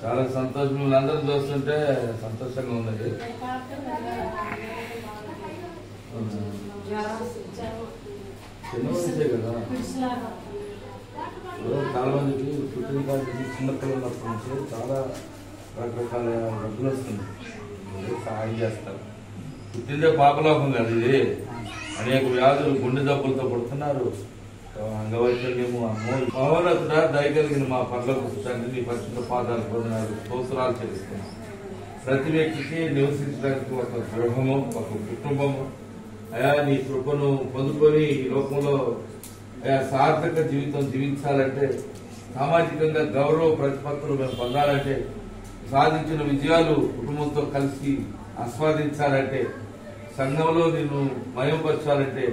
చాలా సంతోషం, వీళ్ళందరూ చూస్తుంటే సంతోషంగా ఉన్నది. చిన్నసే కదా, చాలా మందికి పుట్టిన కాడికి చిన్నపిల్లలు ఉన్నప్పటి నుంచి చాలా రకరకాల డబ్బులు వస్తుంది, సహాయం చేస్తారు. పుట్టిందే పాపలోకం కాదు ఇది. అనేక వ్యాధులు, గుండె జబ్బులతో పడుతున్నారు. అంగవైకల్యము, మహోన్నతుడా దయగలిగిన మా పర్లోకపు తండ్రి, నీ పరిశుద్ధ పాదాలు పొందినారు స్తోత్రాలు చెల్లిస్తున్నాం. ప్రతి వ్యక్తికి నివసించడానికి ఒక గృహము, ఒక కుటుంబము అయా నీ కృపను పొందుకొని ఈ లోకంలో అయా సార్థక జీవితం జీవించాలంటే, సామాజికంగా గౌరవ ప్రతిపత్తులు మేము పొందాలంటే, సాధించిన విజయాలు కుటుంబంతో కలిసి ఆస్వాదించాలంటే, సంఘంలో నిన్ను మయంపరచాలంటే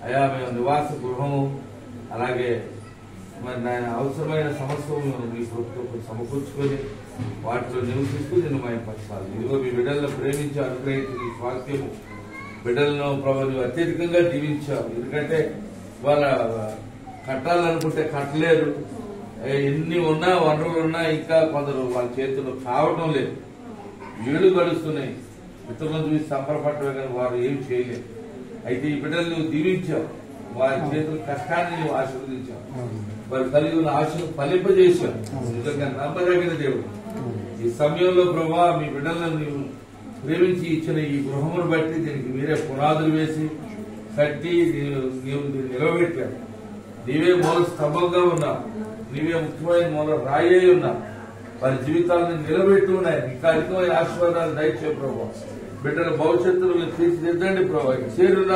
అయా మేము నివాస గృహము, అలాగే మరి నాయన అవసరమైన సమస్యలను మీ ప్రభుత్వం సమకూర్చుకొని వాటిలో నివసిస్తూ నిన్ను మయంపరచాలి. ఇదిగో మీ బిడ్డలను ప్రేమించి అనుగ్రహించి ఈ స్వాస్థ్యము బిడ్డలను ప్రభుత్వం అత్యధికంగా జీవించావు. ఎందుకంటే వాళ్ళ కట్టాలనుకుంటే కట్టలేరు, ఎన్ని ఉన్నా వనరులు ఉన్నా ఇంకా కొందరు వాళ్ళ చేతుల్లో కావటం లేదు. ఏళ్ళు గడుస్తున్నాయి, ఇతరులను చూసి సంబరపడటమే కానీ వారు ఏం చేయలేరు. అయితే ఈ బిడ్డలు నువ్వు దీవించావు, వారి చేతుల కష్టాన్ని నువ్వు ఆశీర్వదించావు, వారు కలిగి ఉన్న ఆశను ఫలింపజేశావు. నిజంగా నమ్మదగిన దేవుడు. ఈ సమయంలో ప్రభా మీ బిడ్డలను నీవు ప్రేమించి ఇచ్చిన ఈ గృహమును బట్టి దీనికి మీరే పునాదులు వేసి కట్టి నీవు నిలబెట్టావు. నీవే మూల స్తంభంగా ఉన్నావు, నీవే ముఖ్యమైన మూల రాయి అయి ఉన్నావు. వారి జీవితాలను నిలబెట్టి ఉన్నాయి. ఇంకా అధికమైన ఆశీర్వాదాలు దయచే ప్రభావ. బిడ్డల భవిష్యత్తును మీరు తీర్చిదిద్దండి ప్రభావ. చేరున్న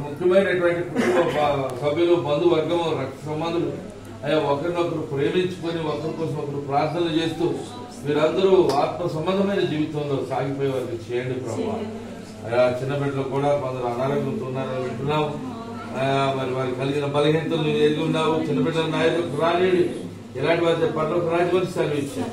ముఖ్యమైనటువంటి కుటుంబ సభ్యులు, బంధువర్గము, రక్త సంబంధులు అయ్యా ఒకరినొకరు ప్రేమించుకొని ఒకరి కోసం ఒకరు ప్రార్థనలు చేస్తూ మీరందరూ ఆత్మ సంబంధమైన జీవితంలో సాగిపోయే వారికి చేయండి ప్రభావ. అయా చిన్న బిడ్డలు కూడా కొందరు అనారోగ్యంతో ఉన్నారని వింటున్నావు. మరి వారికి కలిగిన బలహీనతలు నువ్వు ఎరిగి ఉన్నావు. చిన్న బిడ్డల నాయకులకు రాలేడు, ఇలాంటి వారి పట్ల రాజవంశాలు ఇచ్చావు.